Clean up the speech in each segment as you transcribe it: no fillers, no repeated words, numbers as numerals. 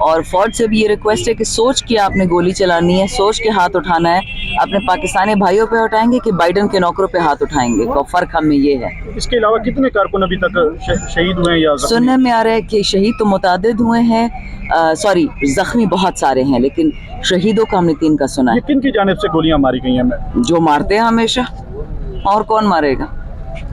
और फौज से भी ये रिक्वेस्ट है कि सोच के आपने गोली चलानी है, सोच के हाथ उठाना है। अपने पाकिस्तानी भाइयों पे उठाएंगे कि बाइडन के नौकरों पे हाथ उठाएंगे, तो फर्क हम में ये है। इसके अलावा कितने कारकुन अभी तक शहीद हुए हैं या जख्मी? सुनने में आ रहा है कि शहीद तो मुतादिद हुए हैं, सॉरी जख्मी बहुत सारे हैं, लेकिन शहीदों का हमने 3 का सुना है। किन की जानिब से गोलियां मारी गई हैं? जो मारते हैं हमेशा, और कौन मारेगा।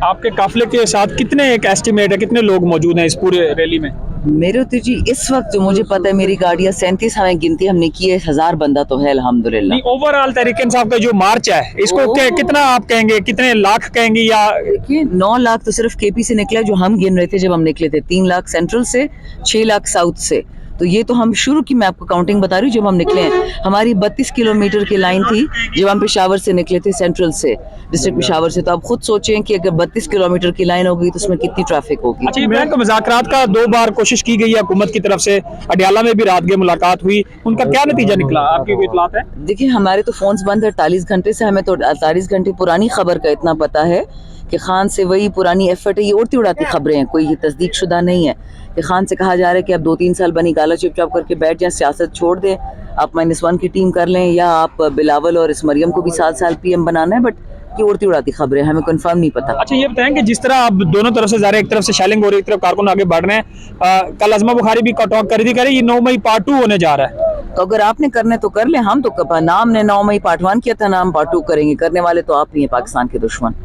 आपके काफिले के साथ कितने, एक एस्टिमेट है कितने लोग मौजूद हैं इस पूरे रैली में? मेरे तो जी इस वक्त जो मुझे पता है, मेरी गाड़ियाँ 37 हमें गिनती हमने की है, 1000 बंदा तो है अल्हम्दुलिल्लाह। ओवरऑल तहरीक इंसाफ का जो मार्च है इसको कितना आप कहेंगे, कितने लाख कहेंगे? या देखिए 9 लाख तो सिर्फ केपी से निकला, जो हम गिन रहे थे जब हम निकले थे। 3 लाख सेंट्रल से, 6 लाख साउथ से। तो ये तो हम शुरू की, मैं आपको काउंटिंग बता रही हूँ जब हम निकले हैं। हमारी 32 किलोमीटर की लाइन थी जब हम पेशावर से निकले थे, सेंट्रल से, डिस्ट्रिक्ट पेशावर से। तो आप खुद सोचें कि अगर 32 किलोमीटर की लाइन होगी तो उसमें कितनी ट्रैफिक होगी। अच्छा, बैंक मुज़ाकरात का 2 बार कोशिश की गई है हुकूमत की तरफ से, अडयाला में भी रात के मुलाकात हुई, उनका क्या नतीजा निकला? आपकी कोई इत्तलात है? देखिए हमारे तो फोन्स बंद है 48 घंटे से। हमें तो 48 घंटे पुरानी खबर का इतना पता है कि खान से वही पुरानी एफर्ट है। ये उड़ती उड़ाती खबरें हैं, कोई तस्दीक शुदा नहीं है। कि खान से कहा जा रहा है कि अब 2-3 साल बनी गाला चुपचाप करके बैठ जाए, सियासत छोड़ दें, आप -1 की टीम कर लें, या आप बिलावल और इस मरियम को भी 7 साल पीएम बनाना है। बट ये उड़ती उड़ाती खबरें, हमें कंफर्म नहीं पता। अच्छा, ये बताएं कि जिस तरह अब दोनों तरफ से जा रहे हैं, एक तरफ से शेलिंग हो रही है, एक तरफ कारकुन आगे बढ़ रहे हैं, कल अज़मा बुखारी भी टॉक कर रही, ये 9 मई पार्ट 2 होने जा रहा है। तो अगर आपने करने तो कर ले, हम तो नाम ने 9 मई पार्ट 1 किया था, नाम पार्ट 2 करेंगे। करने वाले तो आप ही हैं, पाकिस्तान के दुश्मन।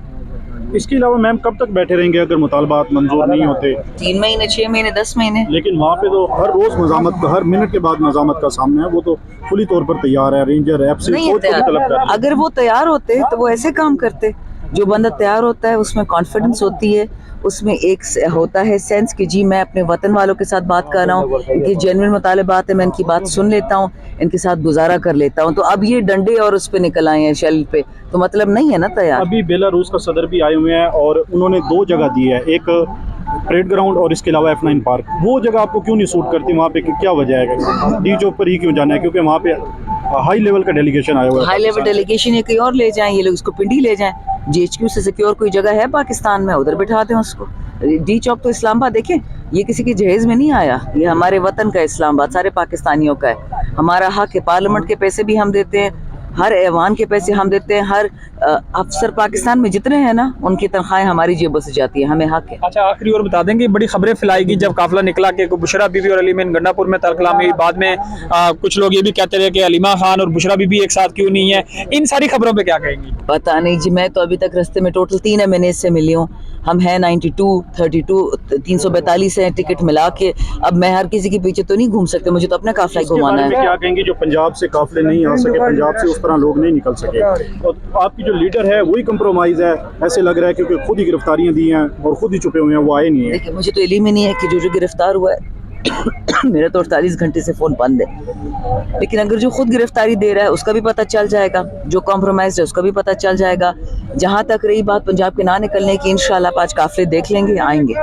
इसके अलावा मैम कब तक बैठे रहेंगे अगर मुतालबात मंजूर नहीं होते? 3 महीने, 6 महीने, 10 महीने। लेकिन वहाँ पे तो हर रोज मज़ामत का, हर मिनट के बाद मज़ामत का सामना है। वो तो खुली तौर पर तैयार है, रेंजर ऐप से नहीं तैयार। अगर वो तैयार होते तो वो ऐसे काम करते। जो बंदा तैयार होता है उसमें कॉन्फिडेंस होती है, उसमें एक होता है सेंस कि जी मैं अपने वतन वालों के साथ बात कर रहा हूँ, इनकी जेन्युइन मुतालिबात है, मैं इनकी बात सुन लेता हूँ, इनके साथ गुजारा कर लेता हूँ। तो अब ये डंडे और उस पे निकल आए हैं, शेल पे, तो मतलब नहीं है ना तैयार। अभी बेलारूस का सदर भी आए हुए हैं और उन्होंने 2 जगह दी है, एक परेड ग्राउंड और इसके अलावा F9 पार्क। वो जगह आपको क्यों नहीं सूट करती? वहाँ पे क्या वजह है? डी चौक पर ही क्यों जाना है? क्योंकि वहाँ पे हाई लेवल का डेलीगेशन आया हुआ है। हाई लेवल डेलीगेशन है, कहीं और ले जाएं, ये लोग इसको पिंडी ले जाएं। GHQ से सिक्योर कोई जगह है पाकिस्तान में, उधर बिठा दें उसको। डी चौक तो इस्लामाबाद, देखें ये किसी के जहेज में नहीं आया, ये हमारे वतन का इस्लामाबाद, सारे पाकिस्तानियों का है। हमारा हक है, पार्लियामेंट के पैसे भी हम देते हैं, हर ऐवान के पैसे हम देते हैं, हर अफसर पाकिस्तान में जितने हैं ना, उनकी तनख्वाहें हमारी जेबों से जाती है, हमें हक है। अच्छा, आखिरी और बता देंगे, बड़ी खबरें फैलाई गई जब काफिला निकला कि बुशरा बीबी और अलीमीन गंडापुर में तलकलामी हुई। बाद में कुछ लोग ये भी कहते रहे कि अलीमा खान और बुशरा बीबी एक साथ क्यों नहीं है। इन सारी खबरों पे क्या कहेंगी? पता नहीं जी, मैं तो अभी तक रास्ते में टोटल 3 MNA से मिली हूँ। हम हैं 92, 32, 342 है टिकट मिला के। अब मैं हर किसी के पीछे तो नहीं घूम सकते, मुझे तो अपना काफिला घुमाना है। क्या कहेंगे जो पंजाब से काफिले नहीं आ सके, पंजाब से उस तरह लोग नहीं निकल सके, और आपकी जो लीडर है वही कंप्रोमाइज है ऐसे लग रहा है, क्योंकि खुद ही गिरफ्तारियां दी हैं और खुद ही छुपे हुए हैं, वो आए नहीं है। देखिए मुझे तो इल्म ही नहीं है कि जो गिरफ्तार हुआ है मेरा तो 48 घंटे से फोन बंद है। लेकिन अगर जो खुद गिरफ्तारी दे रहा है उसका भी पता चल जाएगा, जो कॉम्प्रोमाइज है उसका भी पता चल जाएगा। जहां तक रही बात पंजाब के ना निकलने की, इंशाल्लाह 5 काफिले देख लेंगे, आएंगे।